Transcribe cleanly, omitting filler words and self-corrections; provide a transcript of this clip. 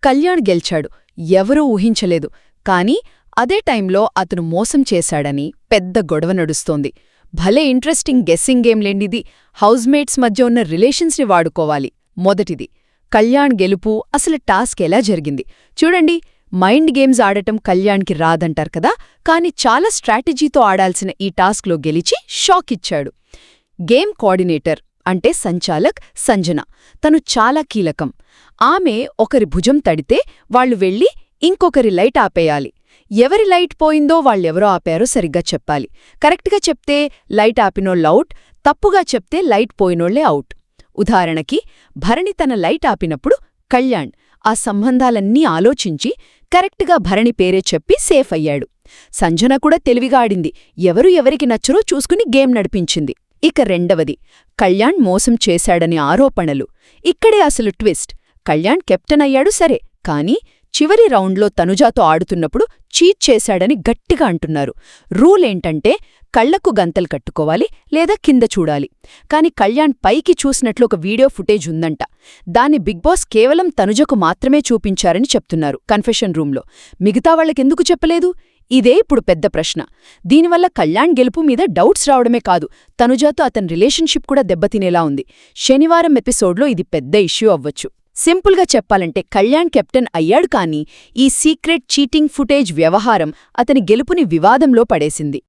కళ్యాణ్ గెలిచాడు. ఎవరూ ఊహించలేదు. కాని అదే టైంలో అతను మోసం చేశాడని పెద్ద గొడవ నడుస్తోంది. భలే ఇంట్రెస్టింగ్ గెస్సింగ్ గేమ్లేండిది. హౌస్మేట్స్ మధ్య ఉన్న రిలేషన్స్ని వాడుకోవాలి. మొదటిది, కళ్యాణ్ గెలుపు అసలు టాస్క్ ఎలా జరిగింది చూడండి. మైండ్ గేమ్స్ ఆడటం కళ్యాణ్కి రాదంటారు కదా, కాని చాలా స్ట్రాటజీతో ఆడాల్సిన ఈ టాస్క్లో గెలిచి షాక్ ఇచ్చాడు. గేమ్ కోఆర్డినేటర్ అంటే సంచాలక్ సంజన. తను చాలా కీలకం. ఆమె ఒకరి భుజం తడితే వాళ్లు వెళ్ళి ఇంకొకరి లైట్ ఆపేయాలి. ఎవరి లైట్ పోయిందో వాళ్ళెవరో ఆపారో సరిగ్గా చెప్పాలి. కరెక్ట్గా చెప్తే లైట్ ఆపినోళ్ళౌట్, తప్పుగా చెప్తే లైట్ పోయినోళ్లే అవుట్. ఉదాహరణకి భరణి తన లైట్ ఆపినప్పుడు కళ్యాణ్ ఆ సంబంధాలన్నీ ఆలోచించి కరెక్ట్గా భరణి పేరే చెప్పి సేఫ్ అయ్యాడు. సంజన కూడా తెలివిగా ఆడింది. ఎవరు ఎవరికి నచ్చరో చూసుకుని గేమ్ నడిపించింది. ఇక రెండవది, కళ్యాణ్ మోసం చేశాడని ఆరోపణలు. ఇక్కడే అసలు ట్విస్ట్. కళ్యాణ్ కెప్టెన్ అయ్యాడు సరే, కానీ చివరి రౌండ్లో తనుజాతో ఆడుతున్నప్పుడు చీట్ చేశాడని గట్టిగా అంటున్నారు. రూలేంటంటే కళ్లకు గంతలు కట్టుకోవాలి లేదా కింద చూడాలి. కాని కళ్యాణ్ పైకి చూసినట్లు ఒక వీడియో ఫుటేజ్ ఉందంట. దాన్ని బిగ్ బాస్ కేవలం తనుజకు మాత్రమే చూపించారని చెప్తున్నారు కన్ఫెషన్ రూంలో. మిగతా వాళ్లకెందుకు చెప్పలేదు? ఇదే ఇప్పుడు పెద్ద ప్రశ్న. దీనివల్ల కళ్యాణ్ గెలుపు మీద డౌట్స్ రావడమే కాదు, తనుజాతో అతని రిలేషన్షిప్ కూడా దెబ్బతినేలా ఉంది. శనివారం ఎపిసోడ్లో ఇది పెద్ద ఇష్యూ అవ్వచ్చు. సింపుల్గా చెప్పాలంటే కళ్యాణ్ కెప్టెన్ అయ్యాడు కానీ ఈ సీక్రెట్ చీటింగ్ ఫుటేజ్ వ్యవహారం అతని గెలుపుని వివాదంలో పడేసింది.